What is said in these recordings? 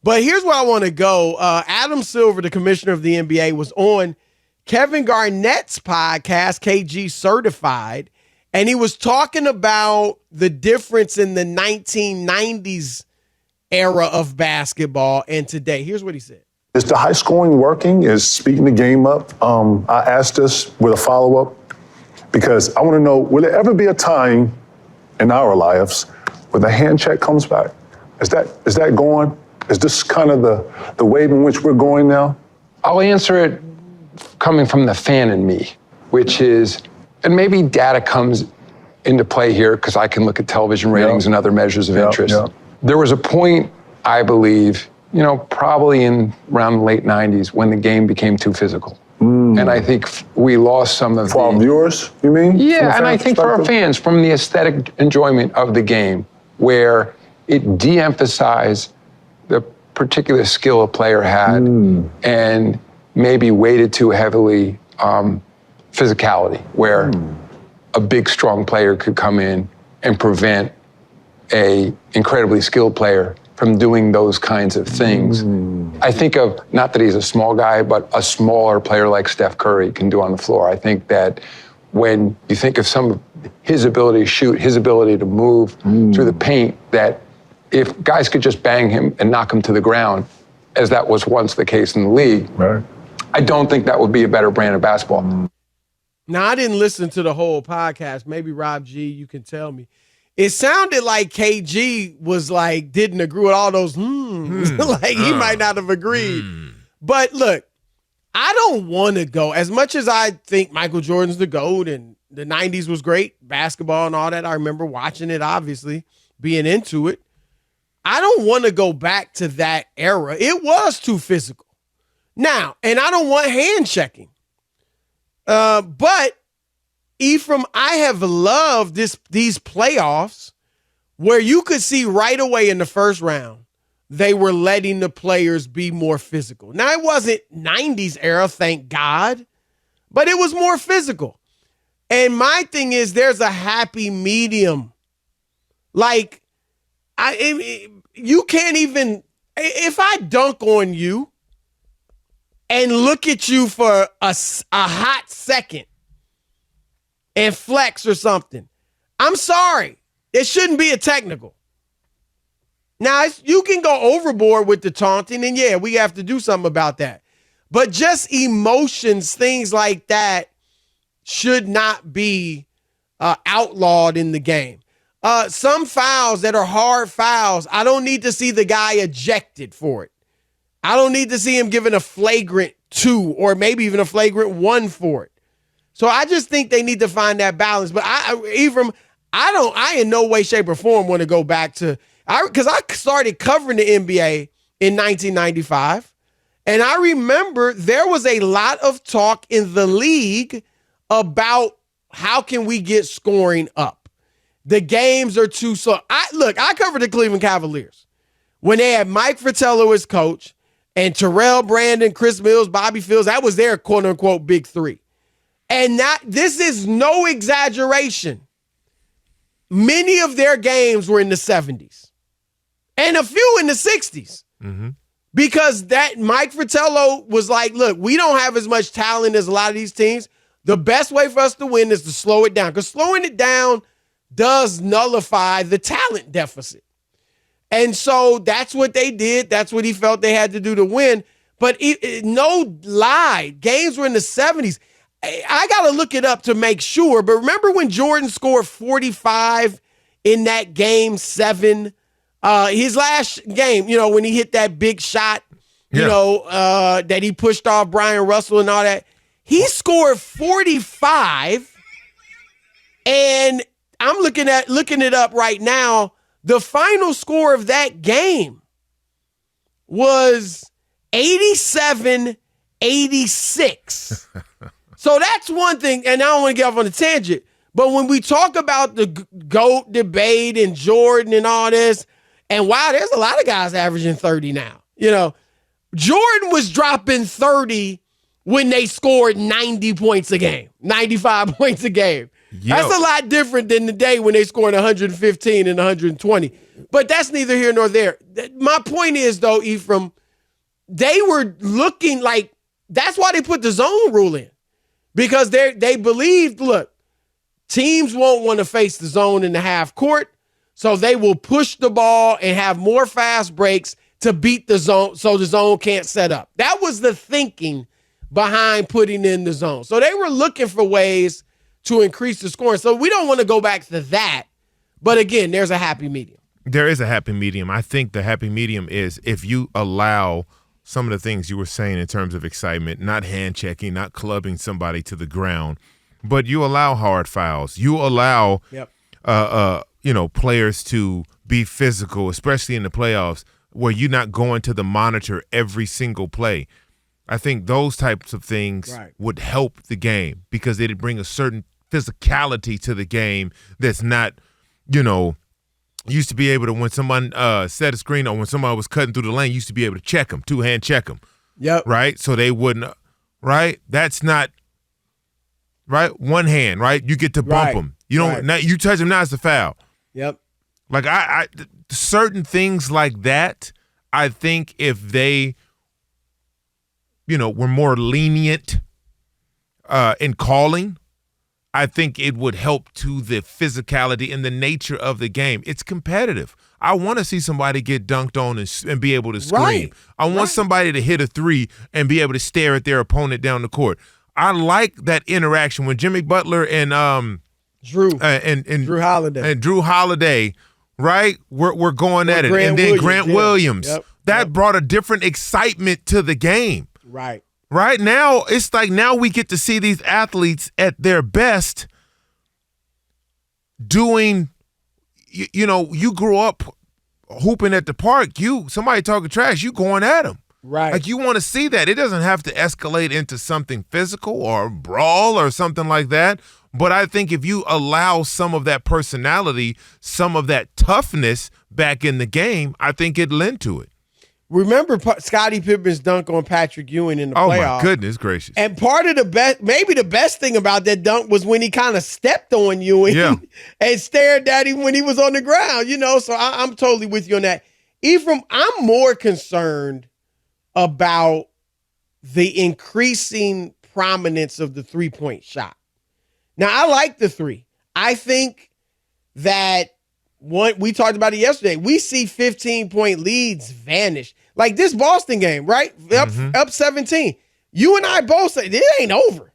But here's where I want to go. Adam Silver, the commissioner of the NBA, was on Kevin Garnett's podcast, KG Certified, and he was talking about the difference in the 1990s era of basketball and today. Here's what he said. Is the high scoring working? Is speeding the game up? I asked this with a follow-up because I want to know, will there ever be a time in our lives where the hand check comes back? Is that going? Is this kind of the wave in which we're going now? I'll answer it coming from the fan in me, which is, and maybe data comes into play here because I can look at television ratings and other measures of interest. There was a point, I believe, probably in around the late 90s when the game became too physical. And I think we lost some of For our viewers, you mean? Yeah, and I think for our fans, from the aesthetic enjoyment of the game, where it de-emphasized the particular skill a player had and maybe weighted too heavily physicality, where a big, strong player could come in and prevent a incredibly skilled player from doing those kinds of things. I think of, not that he's a small guy, but a smaller player like Steph Curry can do on the floor. I think that when you think of some of his ability to shoot, his ability to move through the paint, that if guys could just bang him and knock him to the ground, as that was once the case in the league, I don't think that would be a better brand of basketball. Now, I didn't listen to the whole podcast. Maybe Rob G, you can tell me. It sounded like KG was like, didn't agree with all those, like he might not have agreed. But look, I don't want to go, as much as I think Michael Jordan's the GOAT and the 90s was great, basketball and all that. I remember watching it, obviously, being into it. I don't want to go back to that era. It was too physical. Now, and I don't want hand checking. But Ephraim, I have loved these playoffs where you could see right away in the first round, they were letting the players be more physical. Now, it wasn't 90s era, thank God, but it was more physical. And my thing is, there's a happy medium. Like, you can't even, if I dunk on you and look at you for a hot second and flex or something, I'm sorry. It shouldn't be a technical. Now, you can go overboard with the taunting, and yeah, we have to do something about that. But just emotions, things like that, should not be outlawed in the game. Some fouls that are hard fouls, I don't need to see the guy ejected for it. I don't need to see him given a flagrant 2 or maybe even a flagrant 1 for it. So I just think they need to find that balance. But Ephraim, I in no way, shape, or form want to go back to, because I started covering the NBA in 1995. And I remember there was a lot of talk in the league about how can we get scoring up. The games are too slow. I covered the Cleveland Cavaliers when they had Mike Fratello as coach and Terrell Brandon, Chris Mills, Bobby Fields. That was their quote unquote big three. And this is no exaggeration. Many of their games were in the 70s and a few in the 60s. Because that Mike Fratello was like, look, we don't have as much talent as a lot of these teams. The best way for us to win is to slow it down, because slowing it down does nullify the talent deficit. And so that's what they did. That's what he felt they had to do to win. But no lie, games were in the 70s. I got to look it up to make sure. But remember when Jordan scored 45 in that game 7? His last game, when he hit that big shot, that he pushed off Brian Russell and all that. He scored 45, and I'm looking it up right now. The final score of that game was 87-86. So that's one thing, and I don't want to get off on a tangent, but when we talk about the GOAT debate and Jordan and all this, and wow, there's a lot of guys averaging 30 now. Jordan was dropping 30 when they scored 90 points a game, 95 points a game. That's a lot different than the day when they scored 115 and 120. But that's neither here nor there. My point is, though, Ephraim, they were looking like that's why they put the zone rule in. Because they believed, look, teams won't want to face the zone in the half court, so they will push the ball and have more fast breaks to beat the zone so the zone can't set up. That was the thinking behind putting in the zone. So they were looking for ways to increase the scoring. So we don't want to go back to that. But again, there's a happy medium. There is a happy medium. I think the happy medium is if you allow some of the things you were saying in terms of excitement, not hand checking, not clubbing somebody to the ground, but you allow hard fouls. You allow players to be physical, especially in the playoffs, where you're not going to the monitor every single play. I think those types of things would help the game because it'd bring a certain physicality to the game that's not, used to be able to, when someone set a screen or when somebody was cutting through the lane, used to be able to check them, two-hand check them. Yep. Right? So they wouldn't, right? That's not, right? One hand, right? You get to bump them. You don't, you touch them, now it's a foul. Yep. Like I certain things like that, I think if they, were more lenient in calling, I think it would help to the physicality and the nature of the game. It's competitive. I want to see somebody get dunked on and be able to scream. Right. I want somebody to hit a three and be able to stare at their opponent down the court. I like that interaction when Jimmy Butler and Drew Holiday, right? We're going at it, and then Grant Williams. That brought a different excitement to the game. Right. Right now, it's like now we get to see these athletes at their best doing, you grew up hooping at the park. Somebody talking trash, you going at them. Right. Like you want to see that. It doesn't have to escalate into something physical or brawl or something like that. But I think if you allow some of that personality, some of that toughness back in the game, I think it'd lend to it. Remember Scottie Pippen's dunk on Patrick Ewing in the playoffs? Oh, my goodness gracious. And part of maybe the best thing about that dunk was when he kind of stepped on Ewing and stared at him when he was on the ground, So I'm totally with you on that. Ephraim, I'm more concerned about the increasing prominence of the three-point shot. Now, I like the three. I think that we talked about it yesterday. We see 15-point leads vanish. Like this Boston game, right? Up 17. You and I both say, it ain't over.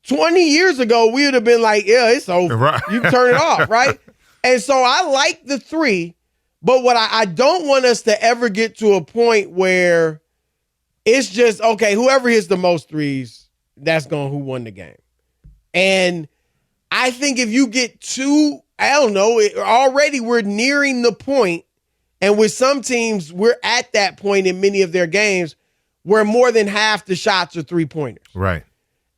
20 years ago, we would have been like, yeah, it's over. Right. You can turn it off, right? And so I like the three, but what I don't want us to ever get to a point where it's just, okay, whoever hits the most threes, that's who won the game. And I think if you get too, I don't know, already we're nearing the point, and with some teams, we're at that point in many of their games where more than half the shots are three-pointers. Right.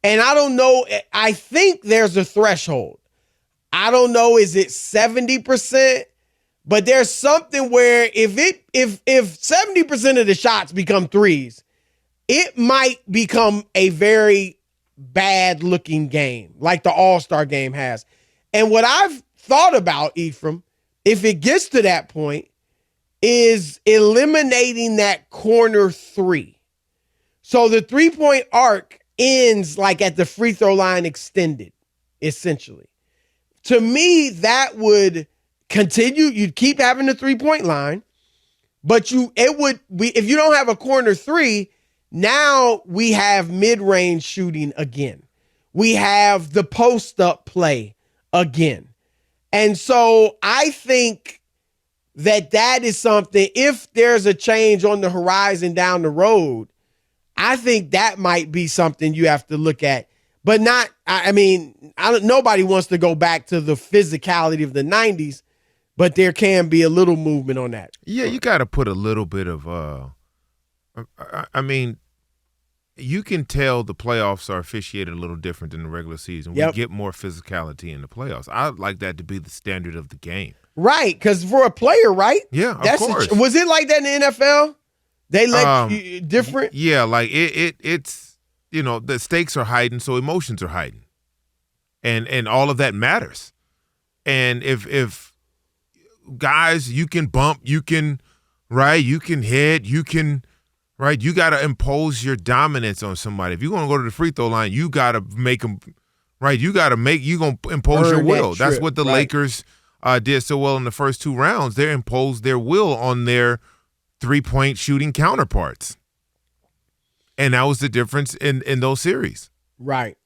And I don't know, I think there's a threshold. I don't know, is it 70%? But there's something where if 70% of the shots become threes, it might become a very bad-looking game, like the All-Star game has. And what I've thought about, Ephraim, if it gets to that point, is eliminating that corner three. So the three-point arc ends like at the free throw line extended, essentially. To me, that would continue. You'd keep having the three-point line, but if you don't have a corner three, now we have mid-range shooting again. We have the post-up play again. And so I think that is something, if there's a change on the horizon down the road, I think that might be something you have to look at. But not, nobody wants to go back to the physicality of the 90s, but there can be a little movement on that. Yeah, you got to put a little bit of, you can tell the playoffs are officiated a little different than the regular season. We get more physicality in the playoffs. I'd like that to be the standard of the game. Right, because for a player, right? Yeah, of course. Was it like that in the NFL? They let you different? Yeah, like it's, the stakes are heightened, so emotions are heightened. and all of that matters. And if guys, you can bump, you can hit, you got to impose your dominance on somebody. If you're going to go to the free throw line, you got to make them, you're going to impose your will. That's what the Lakers did so well in the first 2 rounds. They imposed their will on their three-point shooting counterparts. And that was the difference in those series. Right.